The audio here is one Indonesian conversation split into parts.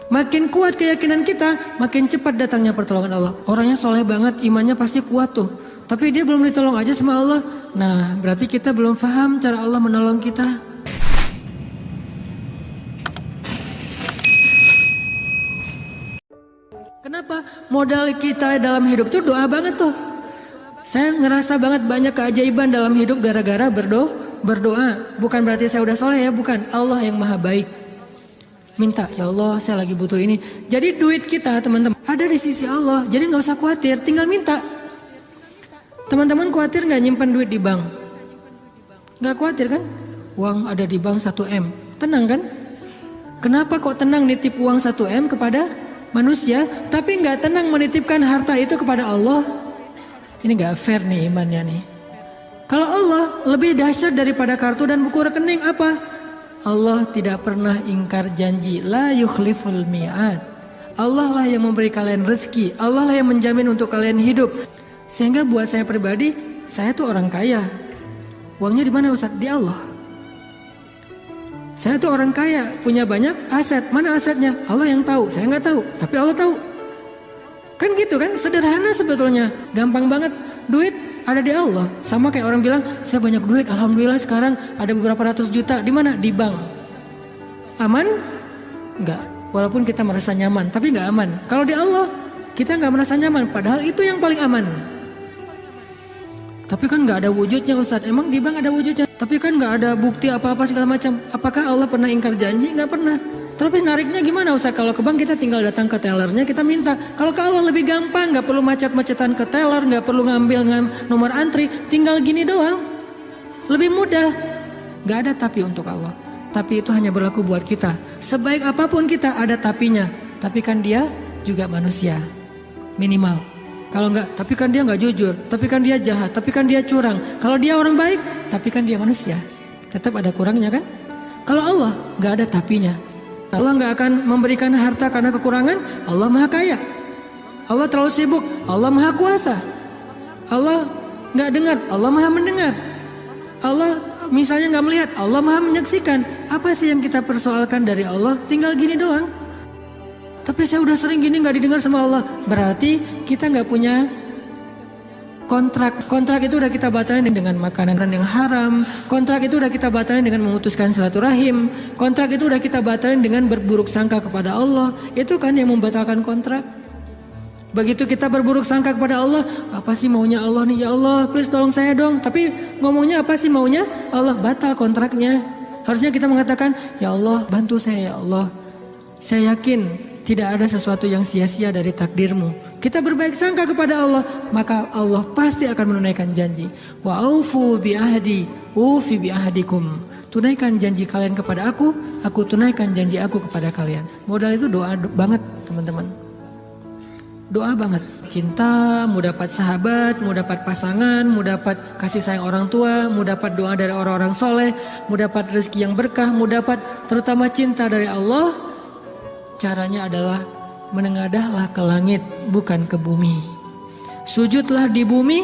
Makin kuat keyakinan kita, makin cepat datangnya pertolongan Allah. Orangnya soleh banget, imannya pasti kuat tuh. Tapi dia belum ditolong aja sama Allah. Nah, berarti kita belum paham cara Allah menolong kita. Kenapa? Modal kita dalam hidup tuh doa banget tuh. Saya ngerasa banget banyak keajaiban dalam hidup gara-gara berdoa. Bukan berarti saya udah soleh ya, bukan. Allah yang maha baik. Minta, ya Allah saya lagi butuh ini. Jadi duit kita teman-teman ada di sisi Allah. Jadi gak usah khawatir, tinggal minta. Teman-teman khawatir gak nyimpan duit di bank? Gak khawatir kan? Uang ada di bank 1M. Tenang kan? Kenapa kok tenang nitip uang 1M kepada manusia, tapi gak tenang menitipkan harta itu kepada Allah? Ini gak fair nih imannya nih. Kalau Allah lebih dahsyat daripada kartu dan buku rekening apa? Allah tidak pernah ingkar janji. La yukhliful mi'ad. Allah lah yang memberi kalian rezeki. Allah lah yang menjamin untuk kalian hidup. Sehingga buat saya pribadi, saya tuh orang kaya. Uangnya di mana Ustaz? Di Allah. Saya tuh orang kaya, punya banyak aset. Mana asetnya? Allah yang tahu. Saya nggak tahu, tapi Allah tahu. Kan gitu kan? Sederhana sebetulnya. Gampang banget. Duit ada di Allah. Sama kayak orang bilang, saya banyak duit, alhamdulillah sekarang ada beberapa ratus juta. Di mana? Di bank. Aman? Enggak. Walaupun kita merasa nyaman, tapi enggak aman. Kalau di Allah, kita enggak merasa nyaman. Padahal itu yang paling aman. Tapi kan enggak ada wujudnya Ustaz. Emang di bank ada wujudnya? Tapi kan enggak ada bukti apa-apa segala macam. Apakah Allah pernah ingkar janji? Enggak pernah. Tapi nariknya gimana Ustaz? Kalau ke bank kita tinggal datang ke tellernya, kita minta. Kalau ke Allah lebih gampang, gak perlu macet-macetan ke teller, gak perlu ngambil nomor antri, tinggal gini doang. Lebih mudah. Gak ada tapi untuk Allah. Tapi itu hanya berlaku buat kita. Sebaik apapun kita ada tapinya. Tapi kan dia juga manusia. Minimal. Kalau enggak, tapi kan dia gak jujur. Tapi kan dia jahat. Tapi kan dia curang. Kalau dia orang baik, tapi kan dia manusia. Tetap ada kurangnya kan? Kalau Allah gak ada tapinya. Allah gak akan memberikan harta karena kekurangan. Allah maha kaya. Allah terlalu sibuk. Allah maha kuasa. Allah gak dengar. Allah maha mendengar. Allah misalnya gak melihat. Allah maha menyaksikan. Apa sih yang kita persoalkan dari Allah? Tinggal gini doang. Tapi saya udah sering gini gak didengar sama Allah. Berarti kita gak punya kontrak. Kontrak itu udah kita batalin dengan makanan yang haram. Kontrak itu udah kita batalin dengan memutuskan silaturahim. Kontrak itu udah kita batalin dengan berburuk sangka kepada Allah. Itu kan yang membatalkan kontrak. Begitu kita berburuk sangka kepada Allah, apa sih maunya Allah nih? Ya Allah, please tolong saya dong. Tapi ngomongnya apa sih maunya? Allah, batal kontraknya. Harusnya kita mengatakan, ya Allah, bantu saya ya Allah. Saya yakin tidak ada sesuatu yang sia-sia dari takdirmu. Kita berbaik sangka kepada Allah, maka Allah pasti akan menunaikan janji. Wa aufu bi ahdi, ufi bi ahdikum. Tunaikan janji kalian kepada aku tunaikan janji aku kepada kalian. Modal itu doa banget teman-teman. Doa banget. Cinta, mau dapat sahabat, mau dapat pasangan, mau dapat kasih sayang orang tua, mau dapat doa dari orang-orang soleh, mau dapat rezeki yang berkah, mau dapat terutama cinta dari Allah. Caranya adalah menengadahlah ke langit, bukan ke bumi. Sujudlah di bumi,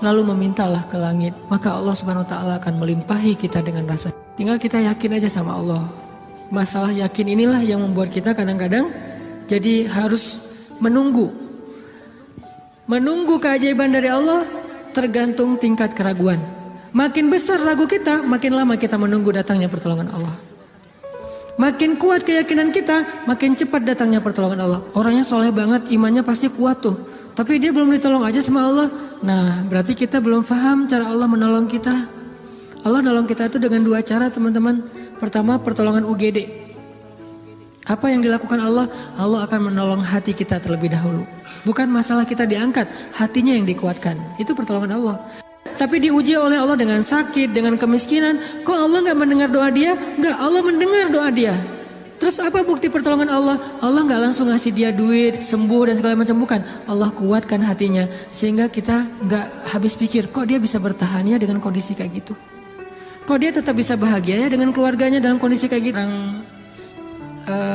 lalu memintalah ke langit. Maka Allah Subhanahu wa ta'ala akan melimpahi kita dengan rasa. Tinggal kita yakin aja sama Allah. Masalah yakin inilah yang membuat kita kadang-kadang jadi harus menunggu. Menunggu keajaiban dari Allah tergantung tingkat keraguan. Makin besar ragu kita, makin lama kita menunggu datangnya pertolongan Allah. Makin kuat keyakinan kita, makin cepat datangnya pertolongan Allah. Orangnya soleh banget, imannya pasti kuat tuh. Tapi dia belum ditolong aja sama Allah. Nah, berarti kita belum paham cara Allah menolong kita. Allah nolong kita itu dengan dua cara teman-teman. Pertama, pertolongan UGD. Apa yang dilakukan Allah? Allah akan menolong hati kita terlebih dahulu. Bukan masalah kita diangkat, hatinya yang dikuatkan. Itu pertolongan Allah. Tapi diuji oleh Allah dengan sakit, dengan kemiskinan. Kok Allah gak mendengar doa dia? Enggak, Allah mendengar doa dia. Terus apa bukti pertolongan Allah? Allah gak langsung ngasih dia duit, sembuh dan segala macam. Bukan, Allah kuatkan hatinya. Sehingga kita gak habis pikir, kok dia bisa bertahan ya dengan kondisi kayak gitu. Kok dia tetap bisa bahagia ya dengan keluarganya dalam kondisi kayak gitu.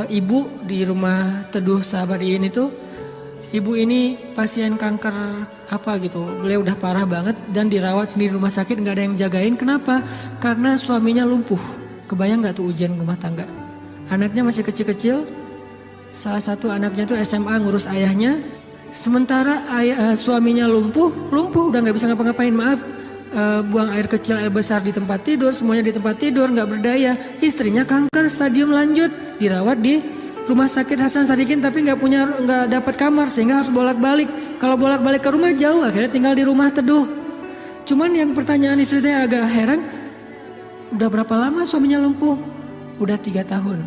Ibu di rumah teduh sahabat Iin itu, ibu ini pasien kanker apa gitu, beliau udah parah banget dan dirawat sendiri di rumah sakit, nggak ada yang jagain. Kenapa? Karena suaminya lumpuh. Kebayang nggak tuh ujian rumah tangga? Anaknya masih kecil-kecil, Salah satu anaknya tuh SMA ngurus ayahnya. Sementara suaminya lumpuh udah nggak bisa ngapa-ngapain, maaf. Buang air kecil, air besar di tempat tidur, semuanya di tempat tidur, nggak berdaya. Istrinya kanker stadium lanjut, dirawat di rumah sakit Hasan Sadikin, tapi nggak dapat kamar sehingga harus bolak-balik. Kalau bolak-balik ke rumah jauh, akhirnya tinggal di rumah teduh. Cuman yang pertanyaan istri saya agak heran, udah berapa lama suaminya lumpuh? Udah 3 tahun.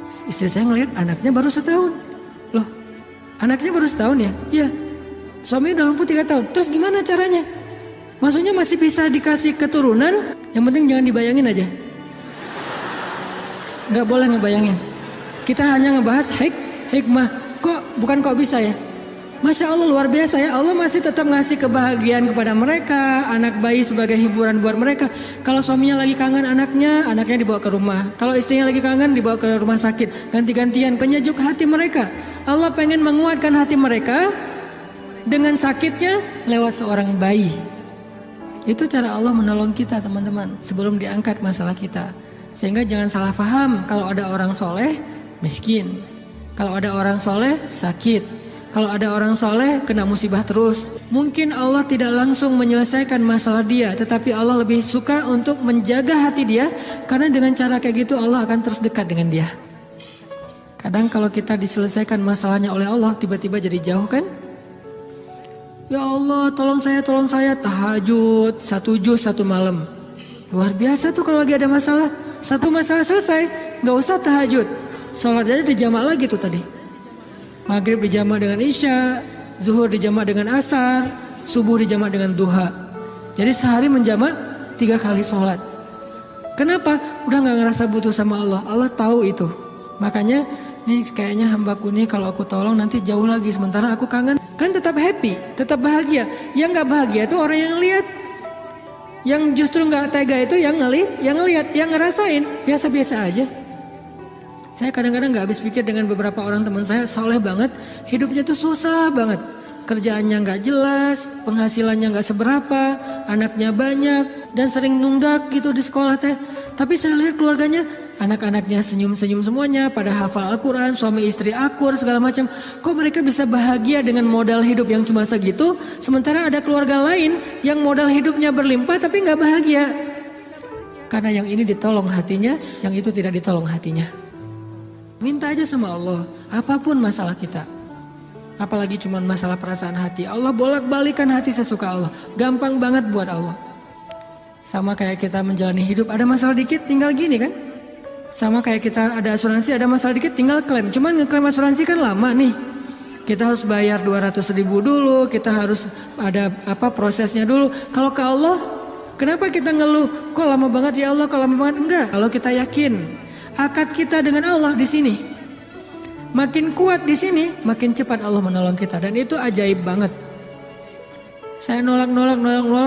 Istri saya ngelihat anaknya baru 1 tahun. Loh, anaknya baru 1 tahun ya? Iya. Suaminya udah lumpuh 3 tahun. Terus gimana caranya? Maksudnya masih bisa dikasih keturunan, yang penting jangan dibayangin aja. Gak boleh ngebayangin. Kita hanya ngebahas hikmah. Kok bisa ya? Masya Allah luar biasa ya. Allah masih tetap ngasih kebahagiaan kepada mereka. Anak bayi sebagai hiburan buat mereka. Kalau suaminya lagi kangen anaknya dibawa ke rumah. Kalau istrinya lagi kangen dibawa ke rumah sakit. Ganti-gantian penyejuk hati mereka. Allah pengen menguatkan hati mereka dengan sakitnya lewat seorang bayi. Itu cara Allah menolong kita teman-teman sebelum diangkat masalah kita. Sehingga jangan salah paham kalau ada orang soleh miskin. Kalau ada orang soleh sakit. Kalau ada orang soleh kena musibah terus. Mungkin Allah tidak langsung menyelesaikan masalah dia. Tetapi Allah lebih suka untuk menjaga hati dia. Karena dengan cara kayak gitu Allah akan terus dekat dengan dia. Kadang kalau kita diselesaikan masalahnya oleh Allah tiba-tiba jadi jauh kan? Ya Allah tolong saya tahajud 1 juz 1 malam. Luar biasa tuh kalau lagi ada masalah. Satu masalah selesai gak usah tahajud. Sholat aja dijamak lagi tuh tadi. Maghrib dijamak dengan isya, zuhur dijamak dengan asar, subuh dijamak dengan duha. Jadi sehari menjamak 3 kali sholat. Kenapa? Udah gak ngerasa butuh sama Allah. Allah tahu itu. Makanya nih kayaknya hambaku nih kalau aku tolong nanti jauh lagi. Sementara aku kangen. Kan tetap happy, tetap bahagia. Yang gak bahagia itu orang yang lihat. Yang justru gak tega itu yang ngelihat, yang ngerasain. Biasa-biasa aja. Saya kadang-kadang gak habis pikir dengan beberapa orang teman saya soleh banget. Hidupnya tuh susah banget. Kerjaannya gak jelas, penghasilannya gak seberapa, anaknya banyak. Dan sering nunggak gitu di sekolah teh. Tapi saya lihat keluarganya, anak-anaknya senyum-senyum semuanya, pada hafal Al-Quran, suami istri akur segala macam. Kok mereka bisa bahagia dengan modal hidup yang cuma segitu, sementara ada keluarga lain yang modal hidupnya berlimpah tapi gak bahagia. Karena yang ini ditolong hatinya, yang itu tidak ditolong hatinya. Minta aja sama Allah, apapun masalah kita. Apalagi cuma masalah perasaan hati. Allah bolak-balikan hati sesuka Allah. Gampang banget buat Allah. Sama kayak kita menjalani hidup, ada masalah dikit tinggal gini kan. Sama kayak kita ada asuransi, ada masalah dikit tinggal klaim. Cuman ngeklaim asuransi kan lama nih. Kita harus bayar 200.000 dulu, kita harus ada prosesnya dulu. Kalau ke Allah, kenapa kita ngeluh? Kok lama banget ya Allah, kok lama banget? Enggak, kalau kita yakin akad kita dengan Allah di sini. Makin kuat di sini, makin cepat Allah menolong kita. Dan itu ajaib banget. Saya nolak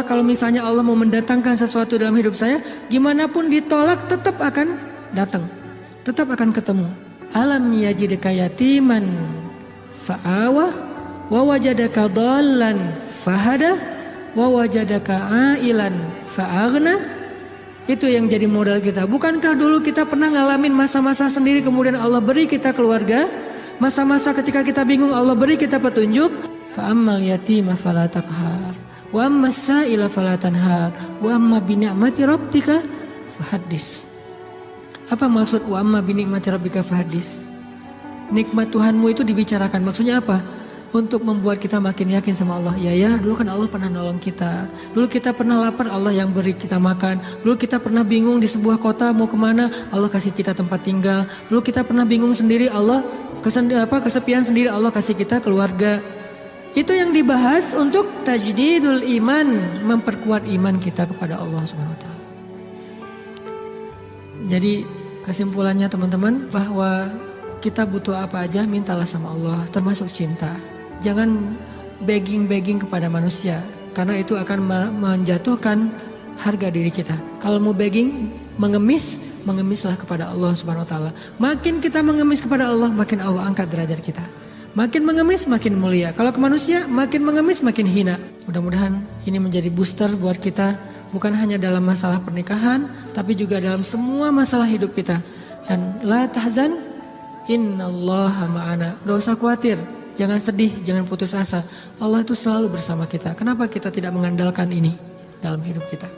kalau misalnya Allah mau mendatangkan sesuatu dalam hidup saya, gimana pun ditolak tetap akan datang. Tetap akan ketemu. Alam yajidka yatiman fa'awah wa wajadaka dhallan fahada wa wajadaka ailan fa'aghna. Itu yang jadi modal kita. Bukankah dulu kita pernah ngalamin masa-masa sendiri kemudian Allah beri kita keluarga? Masa-masa ketika kita bingung Allah beri kita petunjuk. Fa'ammal yatima fala taqhar wa ammas sa'ila fala tanhar wa amma bi ni'mati rabbika fahaddis. Apa maksud wa amma bi ni'mati rabbika fahaddis? Nikmat Tuhanmu itu dibicarakan. Maksudnya apa? Untuk membuat kita makin yakin sama Allah. Ya, dulu kan Allah pernah nolong kita. Dulu kita pernah lapar, Allah yang beri kita makan. Dulu kita pernah bingung di sebuah kota mau kemana, Allah kasih kita tempat tinggal. Dulu kita pernah bingung sendiri, Allah kesepian sendiri, Allah kasih kita keluarga. Itu yang dibahas untuk tajdidul iman, memperkuat iman kita kepada Allah Subhanahu wa taala. Jadi kesimpulannya teman-teman, bahwa kita butuh apa aja mintalah sama Allah, termasuk cinta. Jangan begging kepada manusia, karena itu akan menjatuhkan harga diri kita. Kalau mau begging, mengemislah kepada Allah Subhanahu wa taala. Makin kita mengemis kepada Allah, makin Allah angkat derajat kita. Makin mengemis makin mulia. Kalau ke manusia, makin mengemis makin hina. Mudah-mudahan ini menjadi booster buat kita, bukan hanya dalam masalah pernikahan, tapi juga dalam semua masalah hidup kita. Dan la tahzan Innallaha ma'ana. Gak usah khawatir, jangan sedih, jangan putus asa. Allah itu selalu bersama kita. Kenapa kita tidak mengandalkan ini dalam hidup kita?